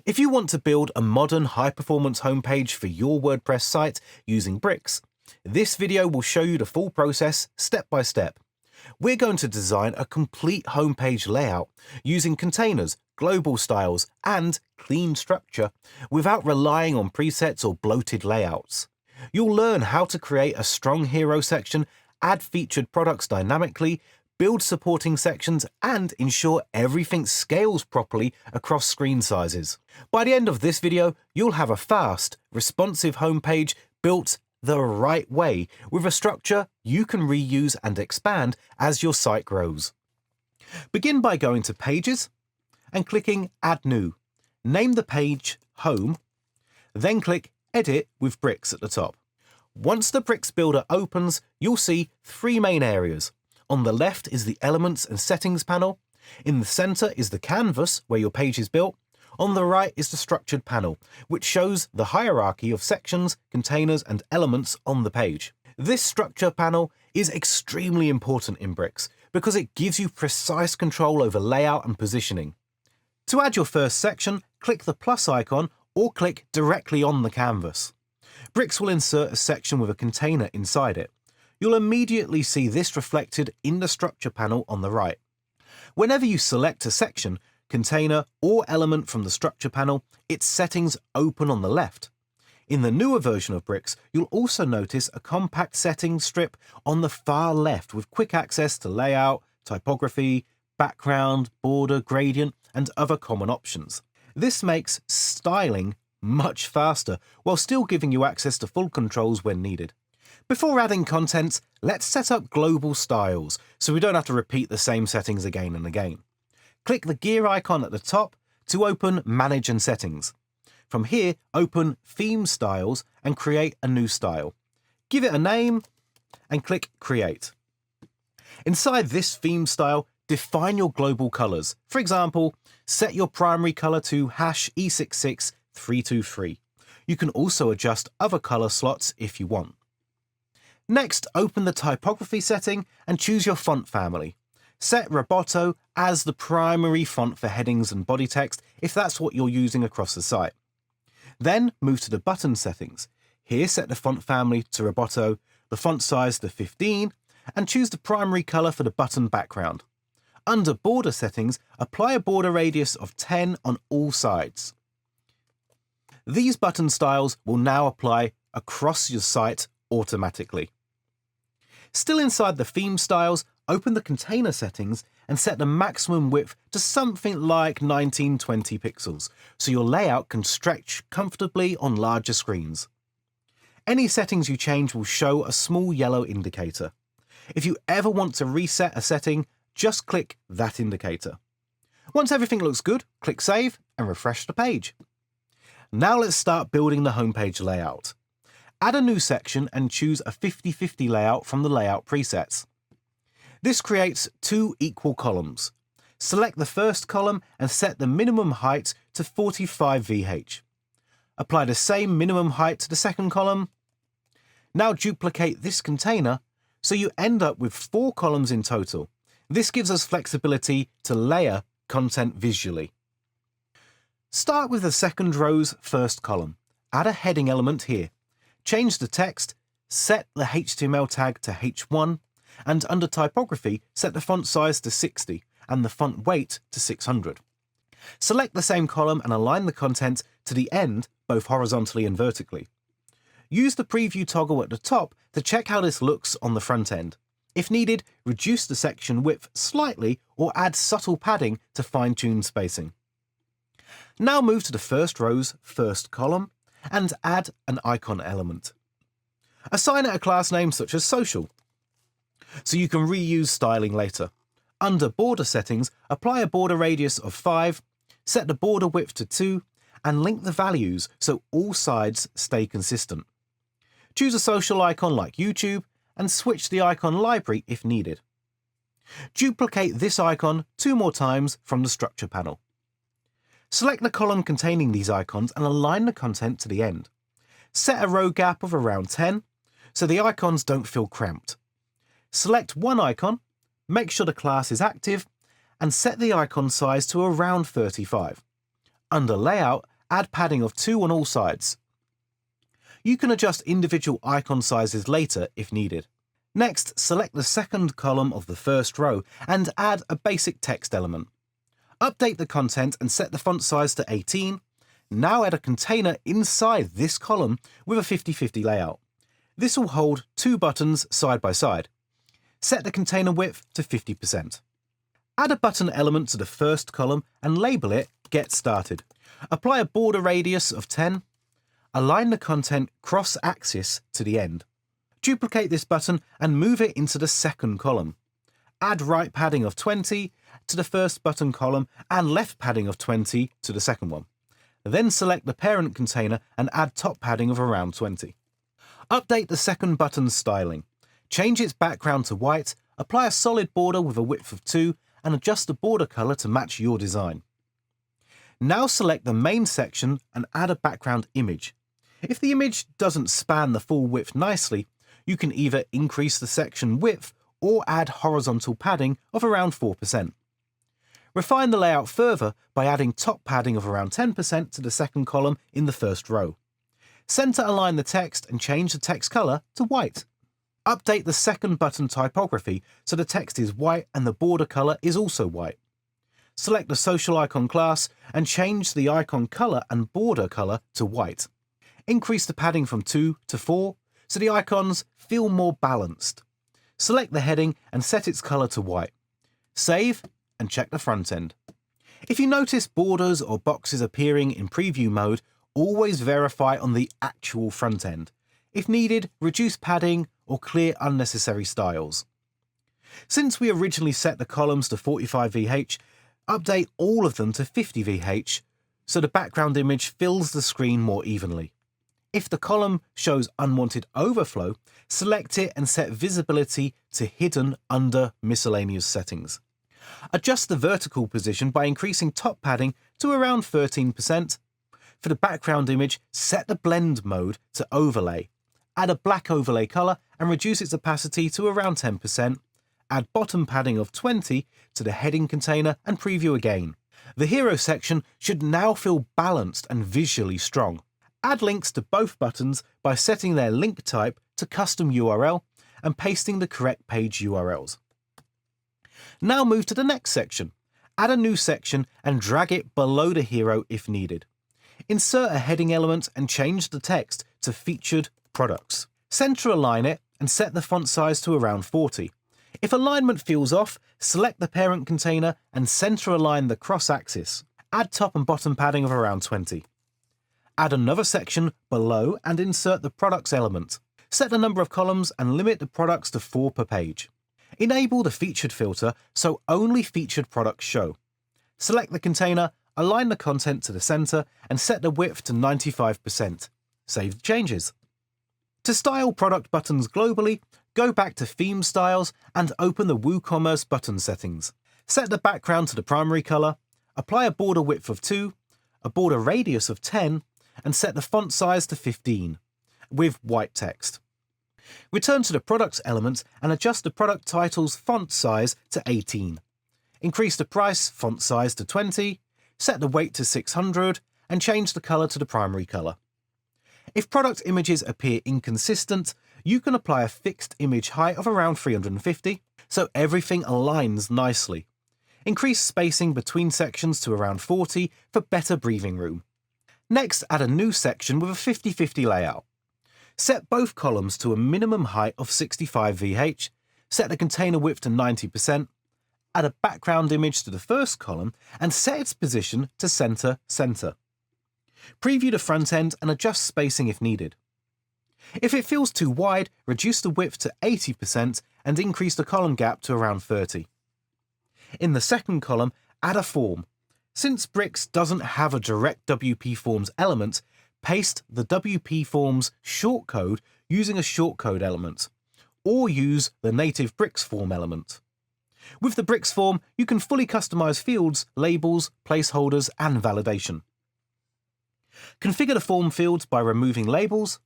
If you want to build a modern high-performance homepage for your WordPress site using bricks, this video will show you the full process step by step. We're going to design a complete homepage layout using containers, global styles, and clean structure without relying on presets or bloated layouts. You'll learn how to create a strong hero section, add featured products dynamically, build supporting sections, and ensure everything scales properly across screen sizes. By the end of this video, you'll have a fast, responsive homepage built the right way with a structure you can reuse and expand as your site grows. Begin by going to Pages and clicking Add New. Name the page Home, then click Edit with Bricks at the top. Once the Bricks Builder opens, you'll see three main areas. On the left is the Elements and Settings panel. In the center is the canvas where your page is built. On the right is the Structured panel, which shows the hierarchy of sections, containers, and elements on the page. This Structure panel is extremely important in Bricks because it gives you precise control over layout and positioning. To add your first section, click the plus icon or click directly on the canvas. Bricks will insert a section with a container inside it. You'll immediately see this reflected in the Structure panel on the right. Whenever you select a section, container, or element from the Structure panel, its settings open on the left. In the newer version of Bricks, you'll also notice a compact settings strip on the far left with quick access to layout, typography, background, border, gradient, and other common options. This makes styling much faster while still giving you access to full controls when needed. Before adding content, let's set up global styles so we don't have to repeat the same settings again and again. Click the gear icon at the top to open Manage and Settings. From here, open Theme Styles and create a new style. Give it a name and click Create. Inside this theme style, define your global colors. For example, set your primary color to #E66323. You can also adjust other color slots if you want. Next, open the typography setting and choose your font family. Set Roboto as the primary font for headings and body text if that's what you're using across the site. Then move to the button settings. Here set the font family to Roboto, the font size to 15, and choose the primary color for the button background. Under border settings, apply a border radius of 10 on all sides. These button styles will now apply across your site automatically. Still inside the theme styles, open the container settings and set the maximum width to something like 1920 pixels, so your layout can stretch comfortably on larger screens. Any settings you change will show a small yellow indicator. If you ever want to reset a setting, just click that indicator. Once everything looks good, click Save and refresh the page. Now let's start building the homepage layout. Add a new section and choose a 50/50 layout from the layout presets. This creates two equal columns. Select the first column and set the minimum height to 45 VH. Apply the same minimum height to the second column. Now duplicate this container so you end up with 4 columns in total. This gives us flexibility to layer content visually. Start with the second row's first column. Add a heading element here. Change the text, set the HTML tag to H1, and under typography, set the font size to 60 and the font weight to 600. Select the same column and align the content to the end, both horizontally and vertically. Use the preview toggle at the top to check how this looks on the front end. If needed, reduce the section width slightly or add subtle padding to fine-tune spacing. Now move to the first row's first column and add an icon element. Assign it a class name such as Social, so you can reuse styling later. Under border settings, apply a border radius of 5, set the border width to 2, and link the values so all sides stay consistent. Choose a social icon like YouTube and switch the icon library if needed. Duplicate this icon 2 more times from the Structure panel. Select the column containing these icons and align the content to the end. Set a row gap of around 10 so the icons don't feel cramped. Select one icon, make sure the class is active, and set the icon size to around 35. Under Layout, add padding of 2 on all sides. You can adjust individual icon sizes later if needed. Next, select the second column of the first row and add a basic text element. Update the content and set the font size to 18. Now add a container inside this column with a 50-50 layout. This will hold 2 buttons side by side. Set the container width to 50%. Add a button element to the first column and label it Get Started. Apply a border radius of 10. Align the content cross-axis to the end. Duplicate this button and move it into the second column. Add right padding of 20 to the first button column and left padding of 20 to the second one. Then select the parent container and add top padding of around 20. Update the second button's styling. Change its background to white, apply a solid border with a width of 2 and adjust the border color to match your design. Now select the main section and add a background image. If the image doesn't span the full width nicely, you can either increase the section width or add horizontal padding of around 4%. Refine the layout further by adding top padding of around 10% to the second column in the first row. Center align the text and change the text color to white. Update the second button typography so the text is white and the border color is also white. Select the social icon class and change the icon color and border color to white. Increase the padding from 2 to 4 so the icons feel more balanced. Select the heading and set its color to white. Save and check the front end. If you notice borders or boxes appearing in preview mode, always verify on the actual front end. If needed, reduce padding or clear unnecessary styles. Since we originally set the columns to 45 VH, update all of them to 50 VH so the background image fills the screen more evenly. If the column shows unwanted overflow, select it and set visibility to hidden under miscellaneous settings. Adjust the vertical position by increasing top padding to around 13%. For the background image, set the blend mode to overlay. Add a black overlay color and reduce its opacity to around 10%. Add bottom padding of 20 to the heading container and preview again. The hero section should now feel balanced and visually strong. Add links to both buttons by setting their link type to custom URL and pasting the correct page URLs. Now move to the next section. Add a new section and drag it below the hero if needed. Insert a heading element and change the text to Featured Products. Center align it and set the font size to around 40. If alignment feels off, select the parent container and center align the cross axis. Add top and bottom padding of around 20. Add another section below and insert the products element. Set the number of columns and limit the products to 4 per page. Enable the featured filter so only featured products show. Select the container, align the content to the center and set the width to 95%. Save the changes. To style product buttons globally, go back to Theme Styles and open the WooCommerce button settings. Set the background to the primary color, apply a border width of 2, a border radius of 10, and set the font size to 15, with white text. Return to the products element and adjust the product title's font size to 18. Increase the price font size to 20, set the weight to 600, and change the color to the primary color. If product images appear inconsistent, you can apply a fixed image height of around 350, so everything aligns nicely. Increase spacing between sections to around 40 for better breathing room. Next, add a new section with a 50-50 layout. Set both columns to a minimum height of 65 VH, set the container width to 90%, add a background image to the first column, and set its position to center. Preview the front end and adjust spacing if needed. If it feels too wide, reduce the width to 80% and increase the column gap to around 30. In the second column, add a form. Since Bricks doesn't have a direct WP Forms element, paste the WP Forms shortcode using a shortcode element, or use the native Bricks form element. With the Bricks form, you can fully customize fields, labels, placeholders, and validation. Configure the form fields by removing labels,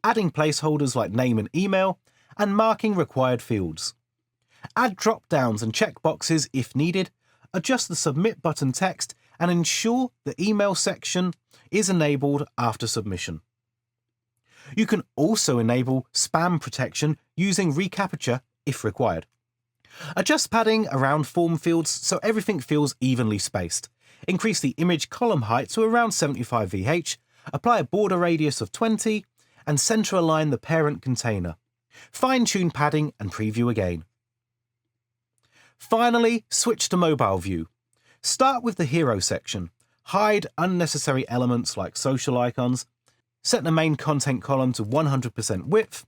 adding placeholders like name and email, and marking required fields. Add drop-downs and checkboxes if needed, adjust the submit button text, and ensure the email section is enabled after submission. You can also enable spam protection using reCAPTCHA if required. Adjust padding around form fields so everything feels evenly spaced. Increase the image column height to around 75 VH, apply a border radius of 20, and center align the parent container. Fine-tune padding and preview again. Finally, switch to mobile view. Start with the hero section. Hide unnecessary elements like social icons. Set the main content column to 100% width.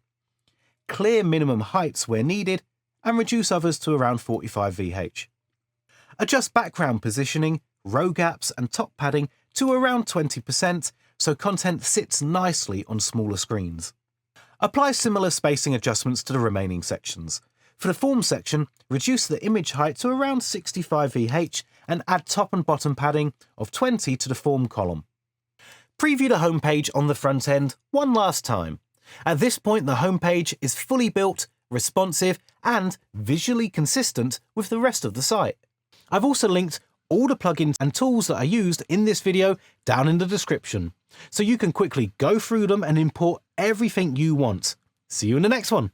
Clear minimum heights where needed, and reduce others to around 45 VH. Adjust background positioning, row gaps and top padding to around 20% so content sits nicely on smaller screens. Apply similar spacing adjustments to the remaining sections. For the form section, reduce the image height to around 65 VH and add top and bottom padding of 20 to the form column. Preview the homepage on the front end one last time. At this point, the homepage is fully built, responsive, and visually consistent with the rest of the site. I've also linked all the plugins and tools that I used in this video down in the description, so you can quickly go through them and import everything you want. See you in the next one.